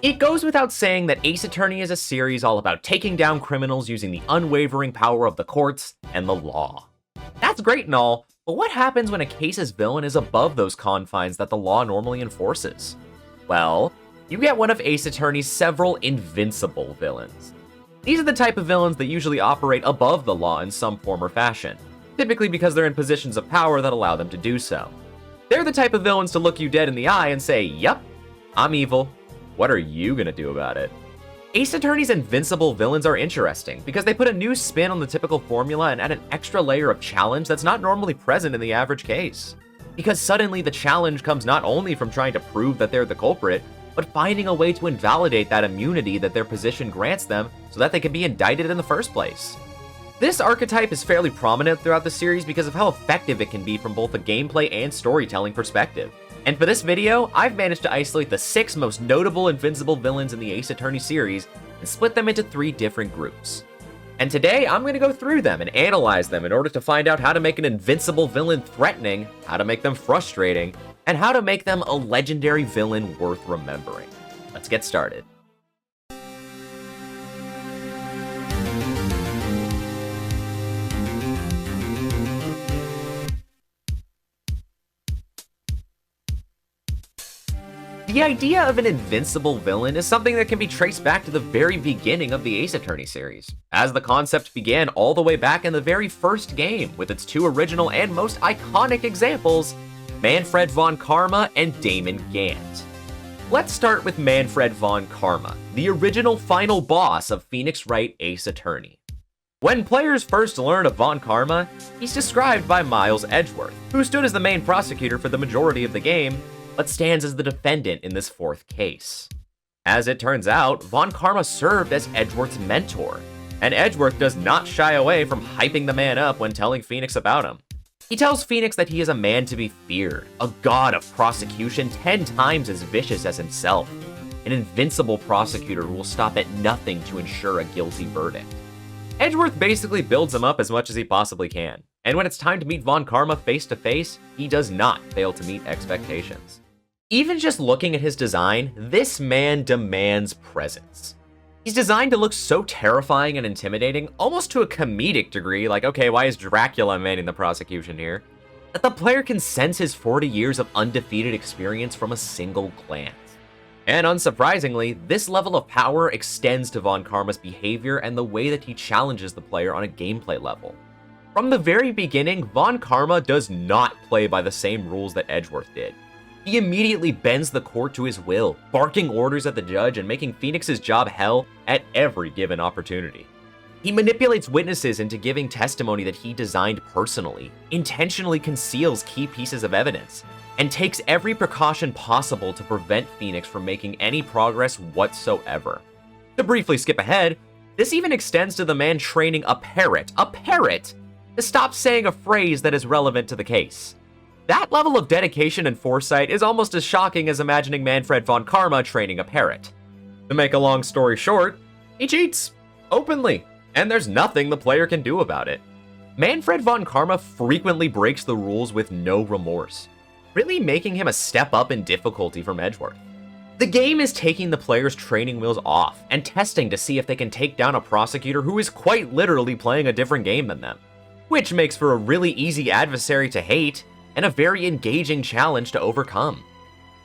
It goes without saying that Ace Attorney is a series all about taking down criminals using the unwavering power of the courts and the law. That's great and all, but what happens when a case's villain is above those confines that the law normally enforces? Well, you get one of Ace Attorney's several invincible villains. These are the type of villains that usually operate above the law in some form or fashion, typically because they're in positions of power that allow them to do so. They're the type of villains to look you dead in the eye and say, "Yup, I'm evil. What are you gonna do about it?" Ace Attorney's invincible villains are interesting because they put a new spin on the typical formula and add an extra layer of challenge that's not normally present in the average case. Because suddenly the challenge comes not only from trying to prove that they're the culprit, but finding a way to invalidate that immunity that their position grants them so that they can be indicted in the first place. This archetype is fairly prominent throughout the series because of how effective it can be from both a gameplay and storytelling perspective. And for this video, I've managed to isolate the 6 most notable invincible villains in the Ace Attorney series and split them into 3 different groups. And today, I'm going to go through them and analyze them in order to find out how to make an invincible villain threatening, how to make them frustrating, and how to make them a legendary villain worth remembering. Let's get started. The idea of an invincible villain is something that can be traced back to the very beginning of the Ace Attorney series, as the concept began all the way back in the very first game with its 2 original and most iconic examples, Manfred von Karma and Damon Gant. Let's start with Manfred von Karma, the original final boss of Phoenix Wright Ace Attorney. When players first learn of Von Karma, he's described by Miles Edgeworth, who stood as the main prosecutor for the majority of the game, but stands as the defendant in this 4th case. As it turns out, Von Karma served as Edgeworth's mentor, and Edgeworth does not shy away from hyping the man up when telling Phoenix about him. He tells Phoenix that he is a man to be feared, a god of prosecution 10 times as vicious as himself, an invincible prosecutor who will stop at nothing to ensure a guilty verdict. Edgeworth basically builds him up as much as he possibly can, and when it's time to meet Von Karma face to face, he does not fail to meet expectations. Even just looking at his design, this man demands presence. He's designed to look so terrifying and intimidating, almost to a comedic degree, like, okay, why is Dracula manning the prosecution here? That the player can sense his 40 years of undefeated experience from a single glance. And unsurprisingly, this level of power extends to Von Karma's behavior and the way that he challenges the player on a gameplay level. From the very beginning, Von Karma does not play by the same rules that Edgeworth did. He immediately bends the court to his will, barking orders at the judge and making Phoenix's job hell at every given opportunity. He manipulates witnesses into giving testimony that he designed personally, intentionally conceals key pieces of evidence, and takes every precaution possible to prevent Phoenix from making any progress whatsoever. To briefly skip ahead, this even extends to the man training a parrot, to stop saying a phrase that is relevant to the case. That level of dedication and foresight is almost as shocking as imagining Manfred von Karma training a parrot. To make a long story short, he cheats, openly, and there's nothing the player can do about it. Manfred von Karma frequently breaks the rules with no remorse, really making him a step up in difficulty from Edgeworth. The game is taking the player's training wheels off and testing to see if they can take down a prosecutor who is quite literally playing a different game than them, which makes for a really easy adversary to hate and a very engaging challenge to overcome.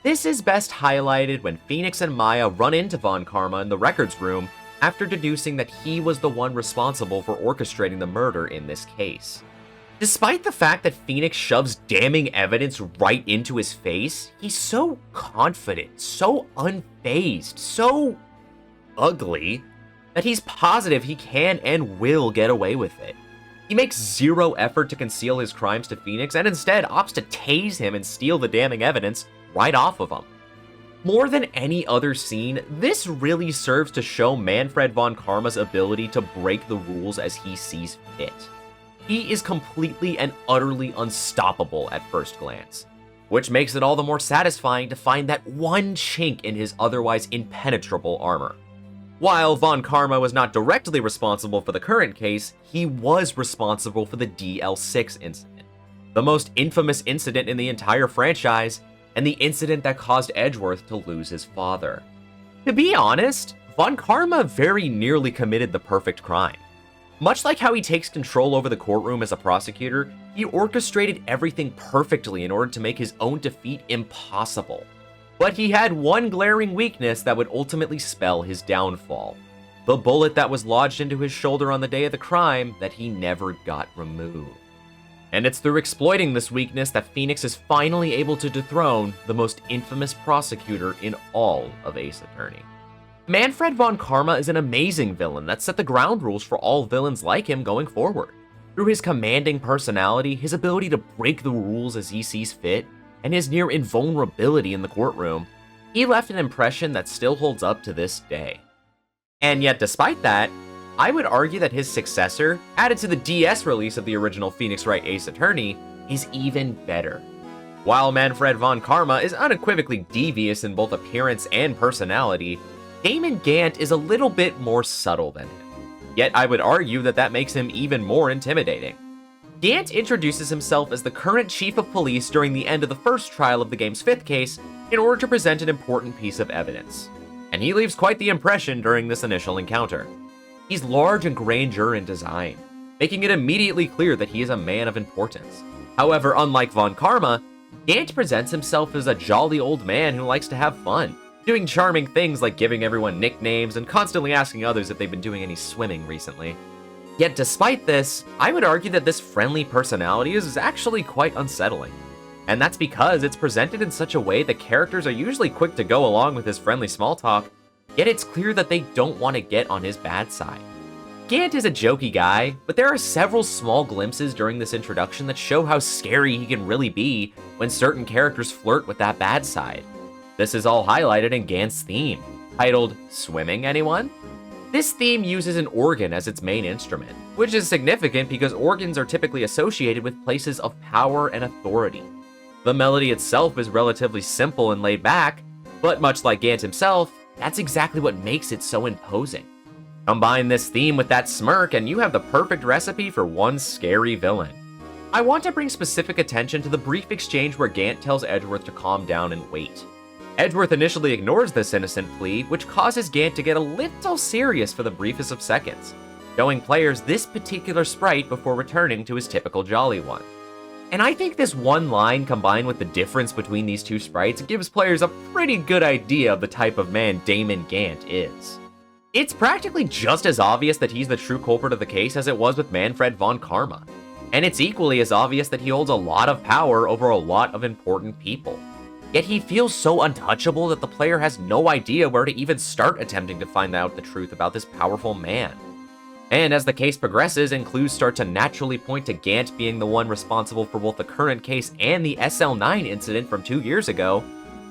This is best highlighted when Phoenix and Maya run into Von Karma in the records room after deducing that he was the one responsible for orchestrating the murder in this case. Despite the fact that Phoenix shoves damning evidence right into his face, he's so confident, so unfazed, so ugly, that he's positive he can and will get away with it. He makes zero effort to conceal his crimes to Phoenix and instead opts to tase him and steal the damning evidence right off of him. More than any other scene, this really serves to show Manfred von Karma's ability to break the rules as he sees fit. He is completely and utterly unstoppable at first glance, which makes it all the more satisfying to find that one chink in his otherwise impenetrable armor. While Von Karma was not directly responsible for the current case, he was responsible for the DL6 incident, the most infamous incident in the entire franchise, and the incident that caused Edgeworth to lose his father. To be honest, Von Karma very nearly committed the perfect crime. Much like how he takes control over the courtroom as a prosecutor, he orchestrated everything perfectly in order to make his own defeat impossible. But he had one glaring weakness that would ultimately spell his downfall: the bullet that was lodged into his shoulder on the day of the crime that he never got removed. And it's through exploiting this weakness that Phoenix is finally able to dethrone the most infamous prosecutor in all of Ace Attorney. Manfred von Karma is an amazing villain that set the ground rules for all villains like him going forward. Through his commanding personality, his ability to break the rules as he sees fit, and his near invulnerability in the courtroom, he left an impression that still holds up to this day. And yet, despite that, I would argue that his successor, added to the DS release of the original Phoenix Wright Ace Attorney, is even better. While Manfred von Karma is unequivocally devious in both appearance and personality, Damon Gant is a little bit more subtle than him. Yet I would argue that that makes him even more intimidating. Gant introduces himself as the current chief of police during the end of the first trial of the game's 5th case in order to present an important piece of evidence. And he leaves quite the impression during this initial encounter. He's large and grandeur in design, making it immediately clear that he is a man of importance. However, unlike Von Karma, Gant presents himself as a jolly old man who likes to have fun, doing charming things like giving everyone nicknames and constantly asking others if they've been doing any swimming recently. Yet despite this, I would argue that this friendly personality is actually quite unsettling. And that's because it's presented in such a way that characters are usually quick to go along with his friendly small talk, yet it's clear that they don't want to get on his bad side. Gant is a jokey guy, but there are several small glimpses during this introduction that show how scary he can really be when certain characters flirt with that bad side. This is all highlighted in Gant's theme, titled Swimming Anyone? This theme uses an organ as its main instrument, which is significant because organs are typically associated with places of power and authority. The melody itself is relatively simple and laid back, but much like Gant himself, that's exactly what makes it so imposing. Combine this theme with that smirk and you have the perfect recipe for one scary villain. I want to bring specific attention to the brief exchange where Gant tells Edgeworth to calm down and wait. Edgeworth initially ignores this innocent plea, which causes Gant to get a little serious for the briefest of seconds, showing players this particular sprite before returning to his typical jolly one. And I think this one line combined with the difference between these two sprites gives players a pretty good idea of the type of man Damon Gant is. It's practically just as obvious that he's the true culprit of the case as it was with Manfred von Karma, and it's equally as obvious that he holds a lot of power over a lot of important people. Yet he feels so untouchable that the player has no idea where to even start attempting to find out the truth about this powerful man. And as the case progresses and clues start to naturally point to Gant being the one responsible for both the current case and the SL9 incident from 2 years ago,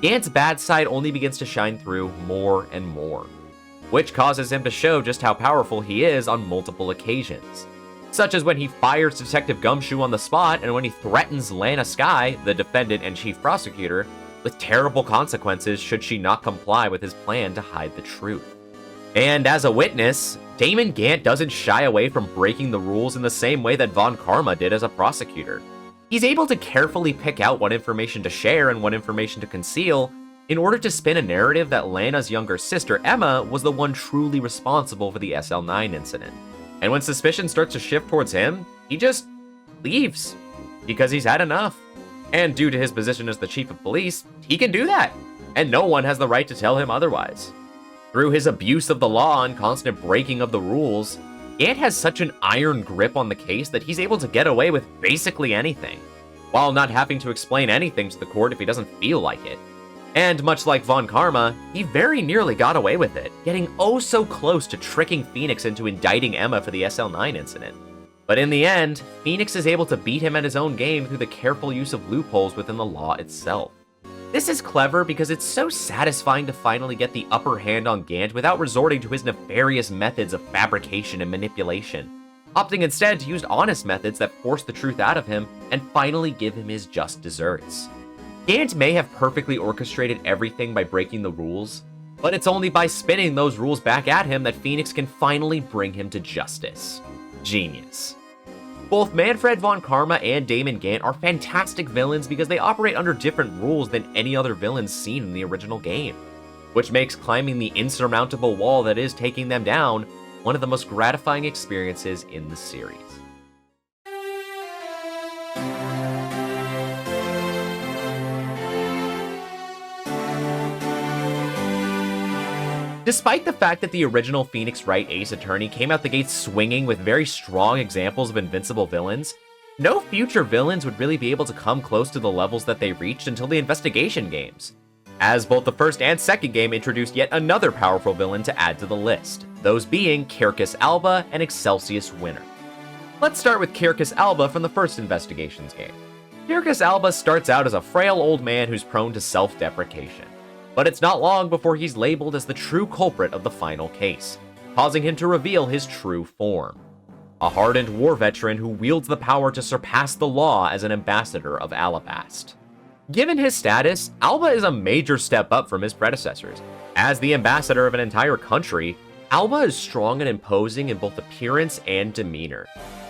Gant's bad side only begins to shine through more and more, which causes him to show just how powerful he is on multiple occasions, such as when he fires Detective Gumshoe on the spot and when he threatens Lana Skye, the defendant and chief prosecutor, with terrible consequences should she not comply with his plan to hide the truth. And as a witness, Damon Gant doesn't shy away from breaking the rules in the same way that Von Karma did as a prosecutor. He's able to carefully pick out what information to share and what information to conceal in order to spin a narrative that Lana's younger sister, Emma, was the one truly responsible for the SL9 incident. And when suspicion starts to shift towards him, he just leaves, because he's had enough. And due to his position as the chief of police, he can do that, and no one has the right to tell him otherwise. Through his abuse of the law and constant breaking of the rules, Gant has such an iron grip on the case that he's able to get away with basically anything, while not having to explain anything to the court if he doesn't feel like it. And much like Von Karma, he very nearly got away with it, getting oh so close to tricking Phoenix into indicting Emma for the SL9 incident. But in the end, Phoenix is able to beat him at his own game through the careful use of loopholes within the law itself. This is clever because it's so satisfying to finally get the upper hand on Gant without resorting to his nefarious methods of fabrication and manipulation, opting instead to use honest methods that force the truth out of him and finally give him his just desserts. Gant may have perfectly orchestrated everything by breaking the rules, but it's only by spinning those rules back at him that Phoenix can finally bring him to justice. Genius. Both Manfred von Karma and Damon Gant are fantastic villains because they operate under different rules than any other villains seen in the original game. which makes climbing the insurmountable wall that is taking them down one of the most gratifying experiences in the series. Despite the fact that the original Phoenix Wright Ace Attorney came out the gate swinging with very strong examples of invincible villains, no future villains would really be able to come close to the levels that they reached until the investigation games, as both the first and second game introduced yet another powerful villain to add to the list, those being Kirkus Alba and Excelsius Winter. Let's start with Kirkus Alba from the first investigations game. Kirkus Alba starts out as a frail old man who's prone to self-deprecation. But it's not long before he's labeled as the true culprit of the final case, causing him to reveal his true form. A hardened war veteran who wields the power to surpass the law as an ambassador of Alabast. Given his status, Alba is a major step up from his predecessors. As the ambassador of an entire country, Alba is strong and imposing in both appearance and demeanor.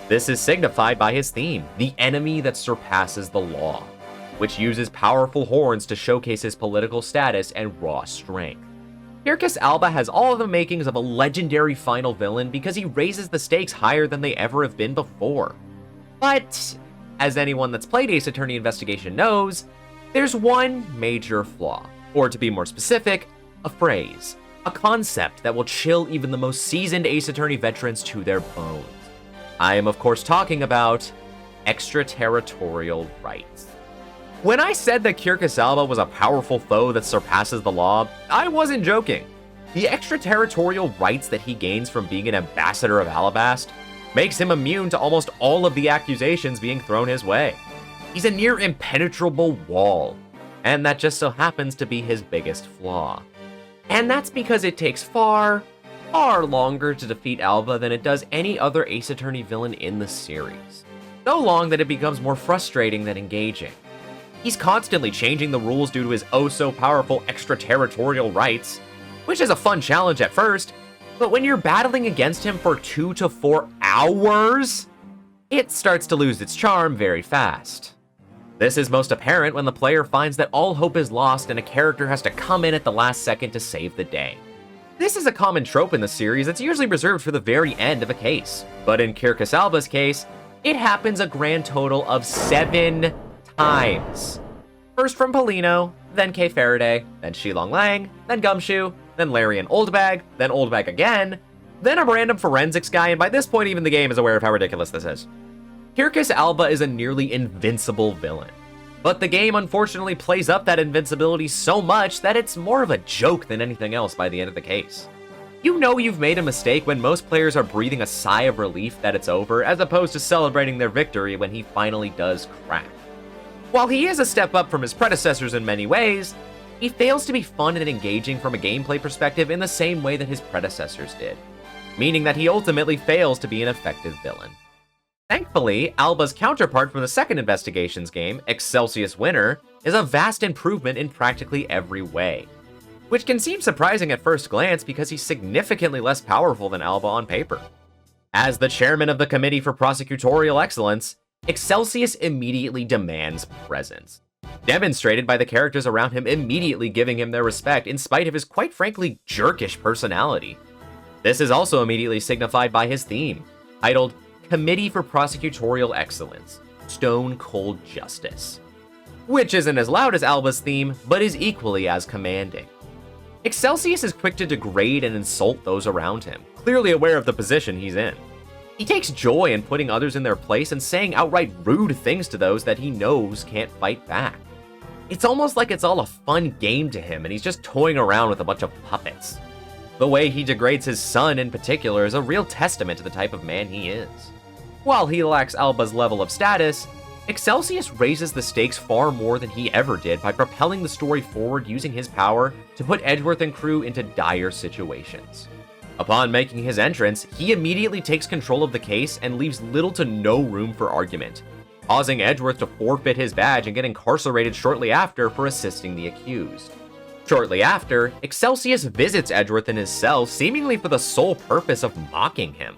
This is signified by his theme, the enemy that surpasses the law, which uses powerful horns to showcase his political status and raw strength. Kirkus Alba has all of the makings of a legendary final villain because he raises the stakes higher than they ever have been before. But, as anyone that's played Ace Attorney Investigation knows, there's one major flaw, or to be more specific, a phrase, a concept that will chill even the most seasoned Ace Attorney veterans to their bones. I am of course talking about extraterritorial rights. When I said that Kirkus Alba was a powerful foe that surpasses the law, I wasn't joking. The extraterritorial rights that he gains from being an ambassador of Alabast makes him immune to almost all of the accusations being thrown his way. He's a near impenetrable wall, and that just so happens to be his biggest flaw. And that's because it takes far longer to defeat Alba than it does any other Ace Attorney villain in the series. So long that it becomes more frustrating than engaging. He's constantly changing the rules due to his oh-so-powerful extraterritorial rights, which is a fun challenge at first, but when you're battling against him for 2 to 4 hours, it starts to lose its charm very fast. This is most apparent when the player finds that all hope is lost and a character has to come in at the last second to save the day. This is a common trope in the series that's usually reserved for the very end of a case, but in Kirkus Alba's case, it happens a grand total of 7 times. First from Polino, then Kay Faraday, then Shilong Lang, then Gumshoe, then Larry and Oldbag, then Oldbag again, then a random forensics guy, and by this point even the game is aware of how ridiculous this is. Kirkus Alba is a nearly invincible villain, but the game unfortunately plays up that invincibility so much that it's more of a joke than anything else by the end of the case. You know you've made a mistake when most players are breathing a sigh of relief that it's over, as opposed to celebrating their victory when he finally does crack. While he is a step up from his predecessors in many ways, he fails to be fun and engaging from a gameplay perspective in the same way that his predecessors did, meaning that he ultimately fails to be an effective villain. Thankfully, Alba's counterpart from the second investigations game, Excelsius Winter, is a vast improvement in practically every way, which can seem surprising at first glance because he's significantly less powerful than Alba on paper. As the chairman of the Committee for Prosecutorial Excellence, Excelsius immediately demands presence, demonstrated by the characters around him immediately giving him their respect in spite of his quite frankly jerkish personality. This is also immediately signified by his theme, titled Committee for Prosecutorial Excellence, Stone Cold Justice, which isn't as loud as Alba's theme, but is equally as commanding. Excelsius is quick to degrade and insult those around him, clearly aware of the position he's in. He takes joy in putting others in their place and saying outright rude things to those that he knows can't fight back. It's almost like it's all a fun game to him and he's just toying around with a bunch of puppets. The way he degrades his son in particular is a real testament to the type of man he is. While he lacks Alba's level of status, Excelsius raises the stakes far more than he ever did by propelling the story forward using his power to put Edgeworth and crew into dire situations. Upon making his entrance, he immediately takes control of the case and leaves little to no room for argument, causing Edgeworth to forfeit his badge and get incarcerated shortly after for assisting the accused. Shortly after, Excelsius visits Edgeworth in his cell seemingly for the sole purpose of mocking him.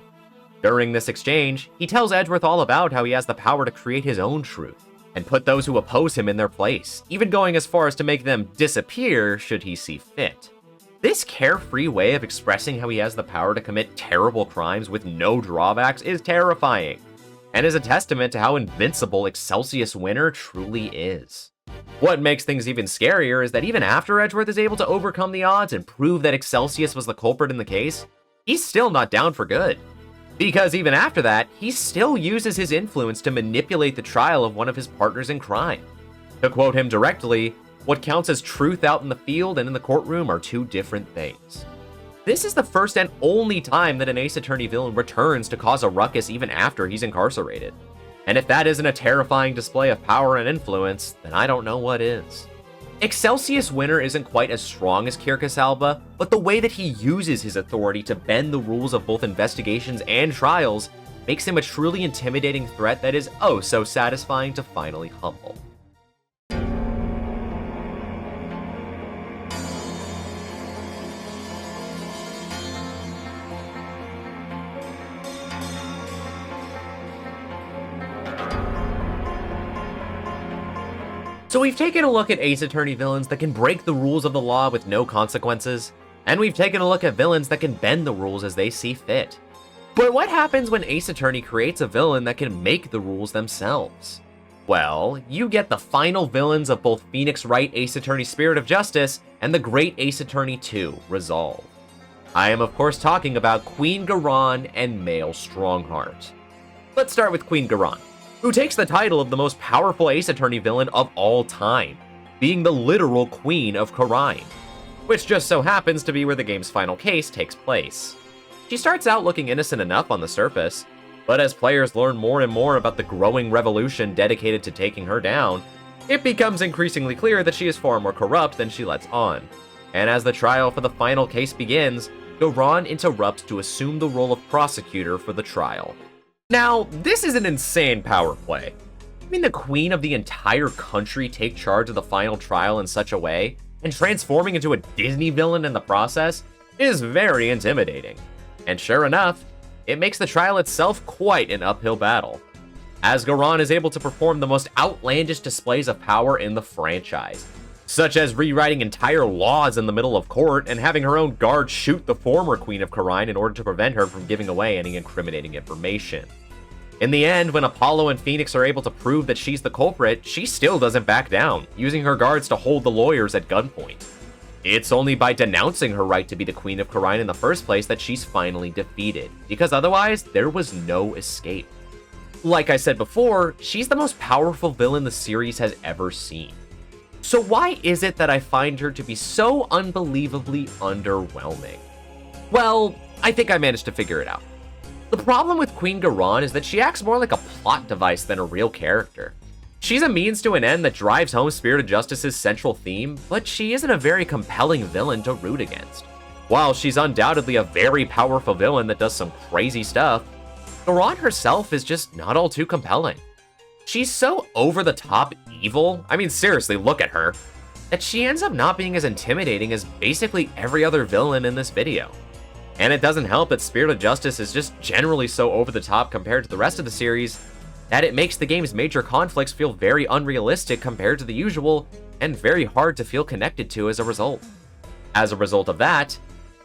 During this exchange, he tells Edgeworth all about how he has the power to create his own truth and put those who oppose him in their place, even going as far as to make them disappear should he see fit. This carefree way of expressing how he has the power to commit terrible crimes with no drawbacks is terrifying, and is a testament to how invincible Excelsius Winter truly is. What makes things even scarier is that even after Edgeworth is able to overcome the odds and prove that Excelsius was the culprit in the case, he's still not down for good. Because even after that, he still uses his influence to manipulate the trial of one of his partners in crime. To quote him directly, "What counts as truth out in the field and in the courtroom are two different things." This is the first and only time that an Ace Attorney villain returns to cause a ruckus even after he's incarcerated. And if that isn't a terrifying display of power and influence, then I don't know what is. Excelsius Winter isn't quite as strong as Kirkus Alba, but the way that he uses his authority to bend the rules of both investigations and trials makes him a truly intimidating threat that is oh so satisfying to finally humble. So we've taken a look at Ace Attorney villains that can break the rules of the law with no consequences, and we've taken a look at villains that can bend the rules as they see fit. But what happens when Ace Attorney creates a villain that can make the rules themselves? Well, you get the final villains of both Phoenix Wright Ace Attorney Spirit of Justice and the Great Ace Attorney 2, Resolve. I am of course talking about Queen Garan and Male Strongheart. Let's start with Queen Garan, who takes the title of the most powerful Ace Attorney villain of all time, being the literal Queen of Khura'in, which just so happens to be where the game's final case takes place. She starts out looking innocent enough on the surface, but as players learn more and more about the growing revolution dedicated to taking her down, it becomes increasingly clear that she is far more corrupt than she lets on. And as the trial for the final case begins, Garan interrupts to assume the role of prosecutor for the trial. Now, this is an insane power play. Having the queen of the entire country take charge of the final trial in such a way, and transforming into a Disney villain in the process, is very intimidating. And sure enough, it makes the trial itself quite an uphill battle, as Garan is able to perform the most outlandish displays of power in the franchise, such as rewriting entire laws in the middle of court and having her own guard shoot the former Queen of Khura'in in order to prevent her from giving away any incriminating information. In the end, when Apollo and Phoenix are able to prove that she's the culprit, she still doesn't back down, using her guards to hold the lawyers at gunpoint. It's only by denouncing her right to be the Queen of Khura'in in the first place that she's finally defeated, because otherwise, there was no escape. Like I said before, she's the most powerful villain the series has ever seen. So why is it that I find her to be so unbelievably underwhelming? Well, I think I managed to figure it out. The problem with Queen Garan is that she acts more like a plot device than a real character. She's a means to an end that drives home Spirit of Justice's central theme, but she isn't a very compelling villain to root against. While she's undoubtedly a very powerful villain that does some crazy stuff, Garan herself is just not all too compelling. She's so over-the-top evil, I mean seriously, look at her, that she ends up not being as intimidating as basically every other villain in this video. And it doesn't help that Spirit of Justice is just generally so over-the-top compared to the rest of the series that it makes the game's major conflicts feel very unrealistic compared to the usual, and very hard to feel connected to as a result. As a result of that,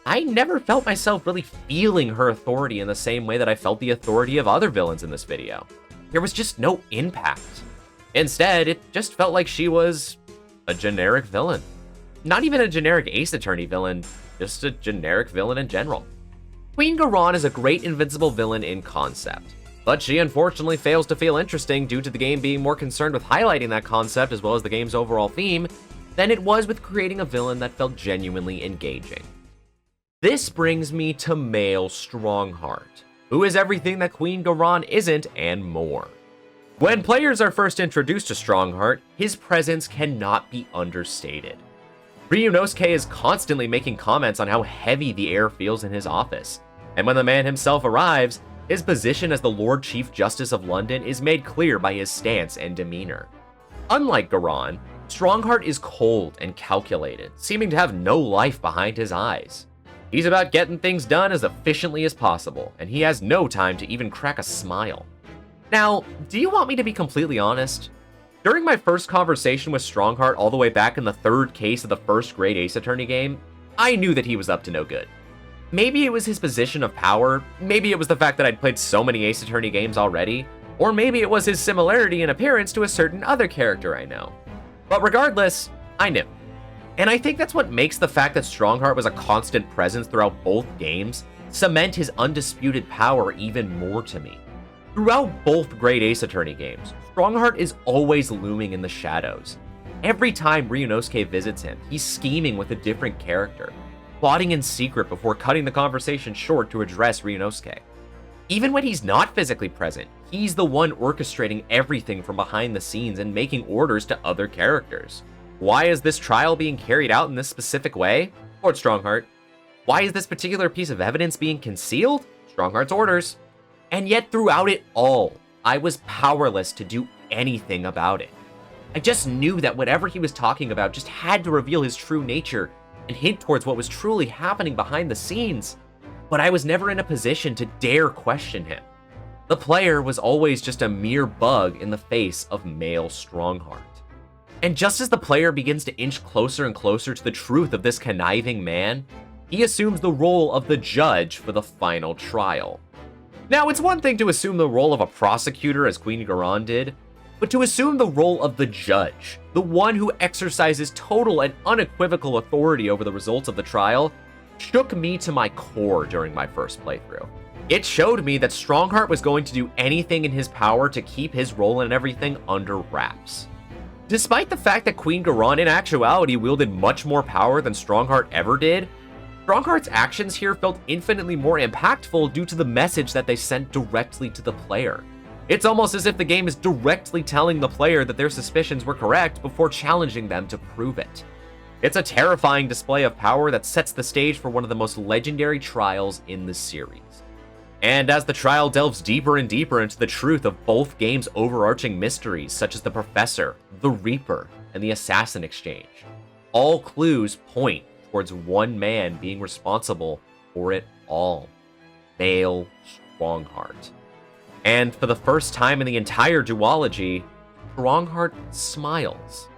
I never felt myself really feeling her authority in the same way that I felt the authority of other villains in this video. There was just no impact. Instead, it just felt like she was a generic villain. Not even a generic Ace Attorney villain, just a generic villain in general. Queen Garan is a great Invincible villain in concept, but she unfortunately fails to feel interesting due to the game being more concerned with highlighting that concept as well as the game's overall theme than it was with creating a villain that felt genuinely engaging. This brings me to Male Strongheart, who is everything that Queen Garan isn't and more. When players are first introduced to Strongheart, his presence cannot be understated. Ryunosuke is constantly making comments on how heavy the air feels in his office, and when the man himself arrives, his position as the Lord Chief Justice of London is made clear by his stance and demeanor. Unlike Garan, Strongheart is cold and calculated, seeming to have no life behind his eyes. He's about getting things done as efficiently as possible, and he has no time to even crack a smile. Now, do you want me to be completely honest? During my first conversation with Strongheart all the way back in the third case of the first Great Ace Attorney game, I knew that he was up to no good. Maybe it was his position of power, maybe it was the fact that I'd played so many Ace Attorney games already, or maybe it was his similarity in appearance to a certain other character I know. But regardless, I knew. And I think that's what makes the fact that Strongheart was a constant presence throughout both games cement his undisputed power even more to me. Throughout both great Ace Attorney games, Strongheart is always looming in the shadows. Every time Ryunosuke visits him, he's scheming with a different character, plotting in secret before cutting the conversation short to address Ryunosuke. Even when he's not physically present, he's the one orchestrating everything from behind the scenes and making orders to other characters. Why is this trial being carried out in this specific way? Lord Strongheart. Why is this particular piece of evidence being concealed? Strongheart's orders. And yet throughout it all, I was powerless to do anything about it. I just knew that whatever he was talking about just had to reveal his true nature and hint towards what was truly happening behind the scenes, but I was never in a position to dare question him. The player was always just a mere bug in the face of male Strongheart. And just as the player begins to inch closer and closer to the truth of this conniving man, he assumes the role of the judge for the final trial. Now, it's one thing to assume the role of a prosecutor as Queen Garon did, but to assume the role of the judge, the one who exercises total and unequivocal authority over the results of the trial, shook me to my core during my first playthrough. It showed me that Strongheart was going to do anything in his power to keep his role and everything under wraps. Despite the fact that Queen Garon in actuality wielded much more power than Strongheart ever did, Strongheart's actions here felt infinitely more impactful due to the message that they sent directly to the player. It's almost as if the game is directly telling the player that their suspicions were correct before challenging them to prove it. It's a terrifying display of power that sets the stage for one of the most legendary trials in the series. And as the trial delves deeper and deeper into the truth of both games' overarching mysteries, such as the Professor, the Reaper, and the Assassin Exchange, all clues point towards one man being responsible for it all: Male Strongheart. And for the first time in the entire duology, Strongheart smiles.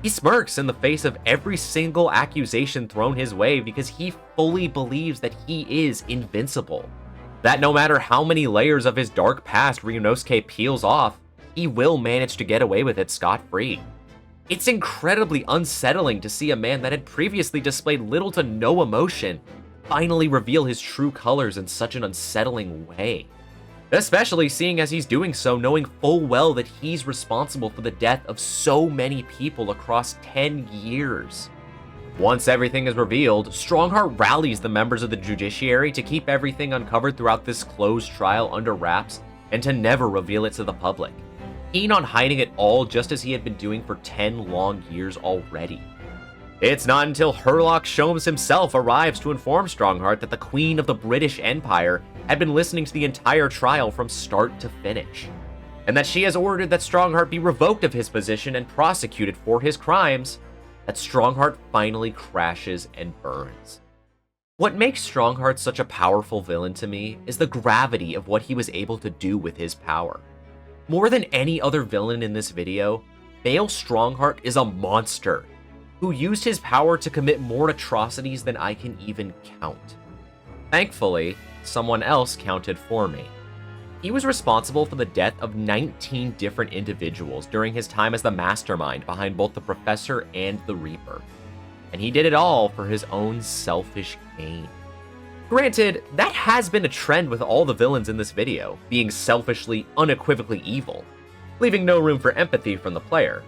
He smirks in the face of every single accusation thrown his way because he fully believes that he is invincible. That no matter how many layers of his dark past Ryunosuke peels off, he will manage to get away with it scot-free. It's incredibly unsettling to see a man that had previously displayed little to no emotion finally reveal his true colors in such an unsettling way. Especially seeing as he's doing so knowing full well that he's responsible for the death of so many people across 10 years. Once everything is revealed, Strongheart rallies the members of the judiciary to keep everything uncovered throughout this closed trial under wraps and to never reveal it to the public, keen on hiding it all just as he had been doing for 10 long years already. It's not until Herlock Sholmes himself arrives to inform Strongheart that the Queen of the British Empire had been listening to the entire trial from start to finish, and that she has ordered that Strongheart be revoked of his position and prosecuted for his crimes, that Strongheart finally crashes and burns. What makes Strongheart such a powerful villain to me is the gravity of what he was able to do with his power. More than any other villain in this video, Male Strongheart is a monster who used his power to commit more atrocities than I can even count. Thankfully, someone else counted for me. He was responsible for the death of 19 different individuals during his time as the mastermind behind both the Professor and the Reaper, and he did it all for his own selfish gain. Granted, that has been a trend with all the villains in this video, being selfishly, unequivocally evil, leaving no room for empathy from the player.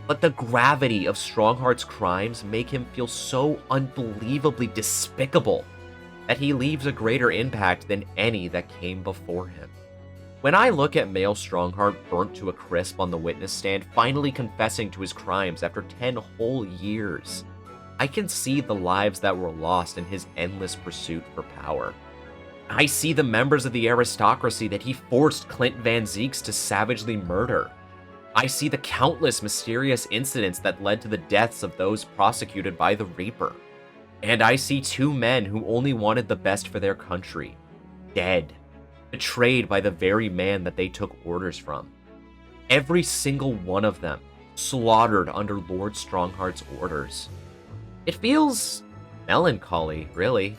But the gravity of Strongheart's crimes make him feel so unbelievably despicable that he leaves a greater impact than any that came before him. When I look at Male Strongheart burnt to a crisp on the witness stand, finally confessing to his crimes after 10 whole years, I can see the lives that were lost in his endless pursuit for power. I see the members of the aristocracy that he forced Clint Van Zieks to savagely murder. I see the countless mysterious incidents that led to the deaths of those prosecuted by the Reaper. And I see two men who only wanted the best for their country, dead, betrayed by the very man that they took orders from. Every single one of them slaughtered under Lord Strongheart's orders. It feels Melancholy, really.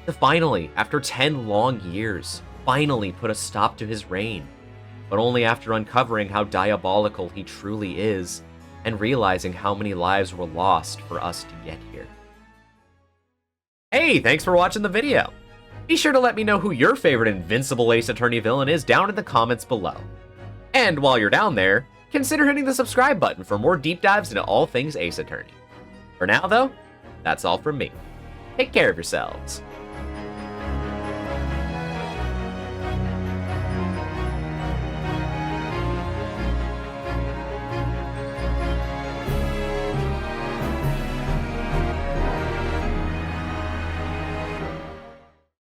To finally, after 10 long years, finally put a stop to his reign, but only after uncovering how diabolical he truly is, and realizing how many lives were lost for us to get here. Hey, thanks for watching the video! Be sure to let me know who your favorite Invincible Ace Attorney villain is down in the comments below. And while you're down there, consider hitting the subscribe button for more deep dives into all things Ace Attorney. For now though, that's all from me. Take care of yourselves.